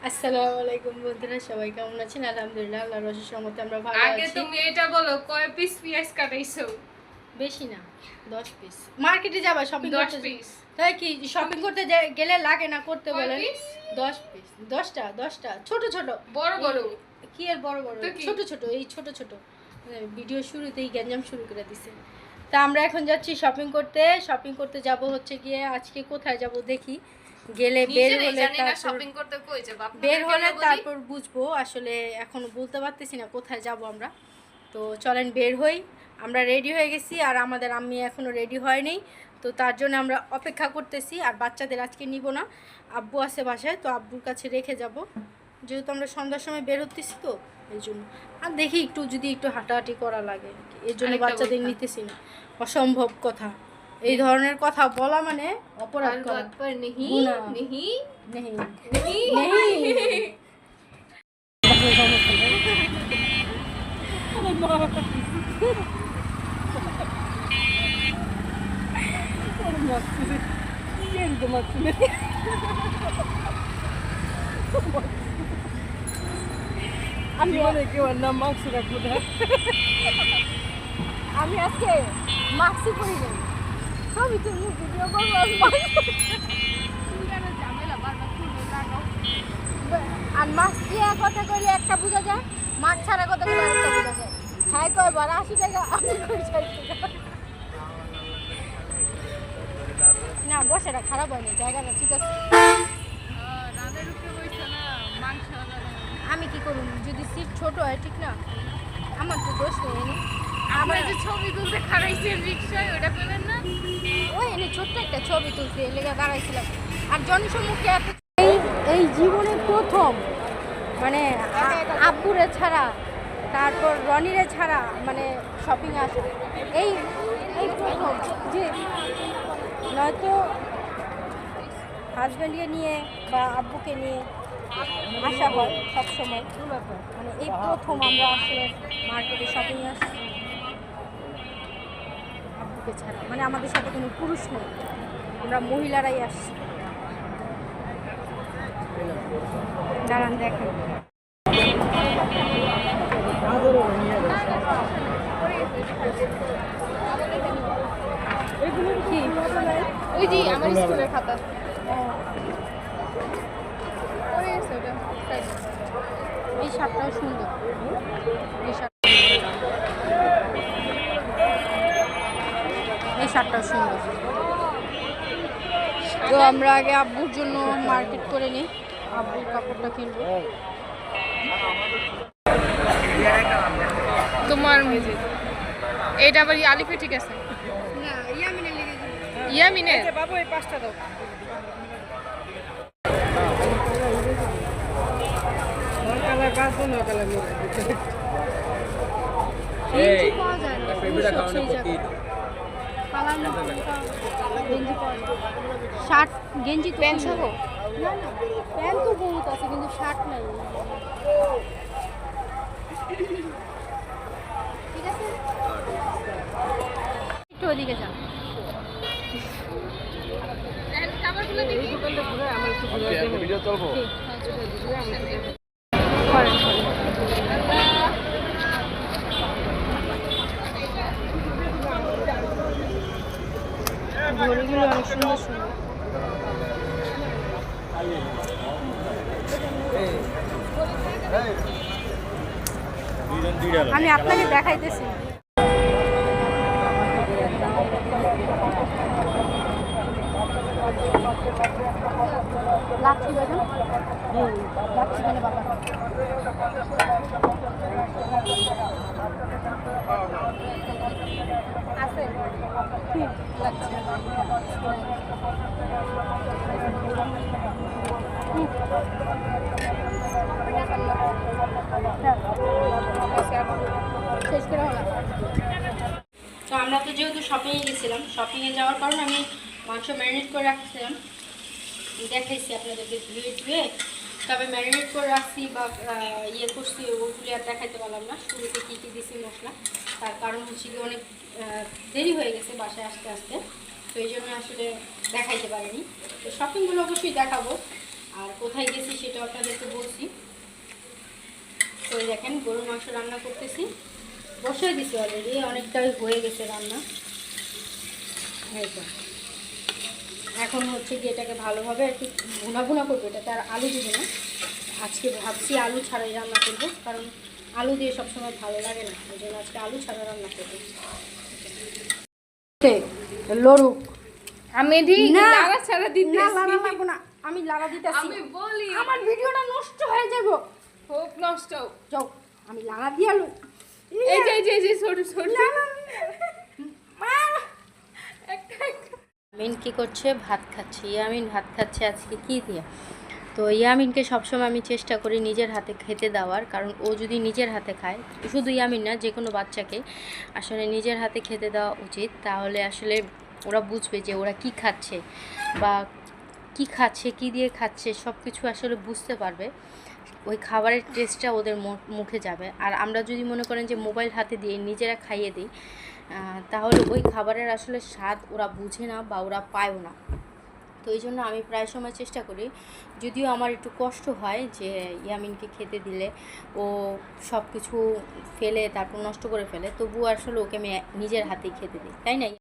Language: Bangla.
আসসালামু আলাইকুম বন্ধুরা, সবাই কেমন আছেন? আলহামদুলিল্লাহ, আল্লাহর অশেষ রহমতে আমরা ভালো আগে আছি। তুমি এটা বলো, কয় পিস পেঁয়াজ কাটাইছো? বেশি না, 10 পিস। মার্কেটে যাবা শপিং 10 করতে? পিস। তাই কি শপিং করতে গেলে লাগে না করতে কয় বলেন? পিস? 10 পিস, 10টা ছোট ছোট। বড় বড় কি আর বড় বড়, তো কি? ছোট ছোট, এই ছোট ছোট। ভিডিও শুরুতেই গ্যাঞ্জাম শুরু করে দিছে। তা আমরা এখন যাচ্ছি শপিং করতে। শপিং করতে যাব হচ্ছে গিয়ে, আজকে কোথায় যাব দেখি, গেলে বের হলে তারপর শপিং করতে কই যাব? বের হলে তারপর বুঝবো। আসলে এখনো বলতে পারতেছি না কোথায় যাব আমরা। তো চলেন বের হই। আমরা রেডি হয়ে গেছি, আর আমাদের আম্মি এখনও রেডি হয়নি। তো তার জন্য আমরা অপেক্ষা করতেছি। আর বাচ্চাদের আজকে নিব না, আব্বু আছে বাসায়, তো আব্বুর কাছে রেখে যাব, যেহেতু আমরা সন্ধ্যার সময় বের হতেছি, তো এই জন্য। আর দেখি একটু যদি একটু হাঁটাহাঁটি করা লাগে, এর জন্য বাচ্চাদের নিতেছি না। অসম্ভব কথা, এই ধরনের কথা বলা মানে অপরাধ করা। গুনাহ। नहीं নেহি नहीं নেহি। আমি আজকে মাস্কই পরি নাই, ছবি তুমি ভিডিও করবো আর মাস্ক দিয়ে কথা কইলে একটা বোঝা যায়, মাছ ছাড়া কথা কইলে আরেকটা বোঝা যায়। খাই কয়বার 80 টাকা, আমি কই 60 টাকা। না বসাটা খারাপ হয়নি, জায়গাটা ঠিক আছে। আমি কি করুন, যদি সিট ছোট হয় ঠিক না, আমার তো দোষ নেই। আমরা যে ছবি তুলতে খারাইছি রিকশায়, ওটা পেলেন না? ওই এনে ছোট্ট একটা ছবি তুলছি, এর লেগে দাঁড়াইছিলাম। আর জনসম্মুখে এই এই জীবনে প্রথম, মানে আব্বুরে ছাড়া, তারপর রনিরে ছাড়া, মানে শপিং আসে এই এই প্রথম। যে নয়তো হাজব্যান্ডকে নিয়ে বা আব্বুকে নিয়ে আসা হয় সবসময়, মানে এই প্রথম আমরা আসলে মার্কেটে শপিং আসছি আব্বুকে ছাড়া। মানে আমাদের সাথে কোনো পুরুষ নেই, আমরা মহিলারাই আসছি। দাঁড়ান দেখেন, কি ওই যে আমার স্কুলের খাতা পড়ে গেছে ওটা। এই শার্টটাও সুন্দর, এই শার্টটাও সুন্দর। তো আমরা আগে আব্বুর জন্য মার্কেট করে নিই, আব্বুর কাপড়টা কিনবো। তোমার এটা আবার আলিফে ঠিক আছে না ইয়ামিনে লেগে ইয়ামিনে বাবু এই 5টা দাও। গেঞ্জি পাওয়া যায় না, সেই জায়গায় কালার মতো গেঞ্জি পাওয়া যায়। শার্ট গেঞ্জি প্যান্ট সহ? না না, প্যান্ট তো বহুত আছে কিন্তু শার্ট নাই। ঠিক আছে, একটু ওদিকে যা। কাপড়গুলো দেখি। ভিডিও চলবো। করেন, করেন। ঘড়িগুলো অনেক সুন্দর সুন্দর। আমি আপনাকে দেখাইতেছি। লাচ্ছি বেগম, লাচ্ছি বেনে বাবা আছে কি লাচ্ছি। শেষ করে হলাম। তো আমরা তো যেহেতু শপিংয়ে গেছিলাম, শপিংয়ে যাওয়ার কারণে আমি মাংস ম্যারিনেট করে রাখছিলাম, দেখাইছি আপনাদেরকে ধুয়ে ধুয়ে। তবে ম্যারিনেট করে রাখছি বা ইয়ে করছি, ওগুলি আর দেখাইতে পারলাম না শুরুতে কী কী দিছি মশলা। তার কারণ হচ্ছে কি অনেক দেরি হয়ে গেছে বাসায় আসতে আসতে, তো এই জন্য আসলে দেখাইতে পারিনি। তো শপিংগুলো অবশ্যই দেখাবো। আর কোথায় গেছি সেটা আপনাদেরকে বলছি। তো এই দেখেন গরুর মাংস রান্না করতেছি, বসাই দিছি অলরেডি, অনেকটাই হয়ে গেছে রান্না। এই তো এখন হচ্ছে কি এটাকে ভালোভাবে একটু ভুনা ভুনা করবো, এটাতে আর আলু দিব না। আজকে ভাবছি আলু ছাড়াই রান্না করবো, কারণ আলু দিয়ে সবসময় ভালো লাগে না, ওই জন্য আজকে আলু ছাড়া রান্না করবো। লড়ুক আমি ঠিক না, লাগা ছাড়া দিতে না লাড়া লাগবো না, আমি লাড়া দিতেছি। আমি বলি আমার ভিডিওটা নষ্ট হয়ে যাবো। হোক নষ্ট যাও, আমি লাড়া দিয়ে আলু। এই যে ছোট ছোট না, না, একটা ইয়ামিন কি করছে? ভাত খাচ্ছে। ইয়ামিন ভাত খাচ্ছে আজকে কি দিয়ে? তো ইয়ামিনকে সবসময় আমি চেষ্টা করি নিজের হাতে খেতে দেওয়ার, কারণ ও যদি নিজের হাতে খায়, শুধু ইয়ামিন না, যে কোনো বাচ্চাকে আসলে নিজের হাতে খেতে দেওয়া উচিত। তাহলে আসলে ওরা বুঝবে যে ওরা কি খাচ্ছে বা কি খাচ্ছে, কি দিয়ে খাচ্ছে, সব কিছু আসলে বুঝতে পারবে। ওই খাবারের টেস্টটা ওদের মুখে যাবে। আর আমরা যদি মনে করেন যে মোবাইল হাতে দিয়ে নিজেরা খাইয়ে দিই, তাহলে ওই খাবারের আসলে স্বাদ ওরা বুঝে না বা ওরা পায়ও না। তো এই জন্য আমি প্রায় সময় চেষ্টা করি, যদিও আমার একটু কষ্ট হয় যে ইয়ামিনকে খেতে দিলে ও সব কিছু ফেলে তারপর নষ্ট করে ফেলে, তবুও আসলে ওকে আমি নিজের হাতেই খেতে দিই, তাই না?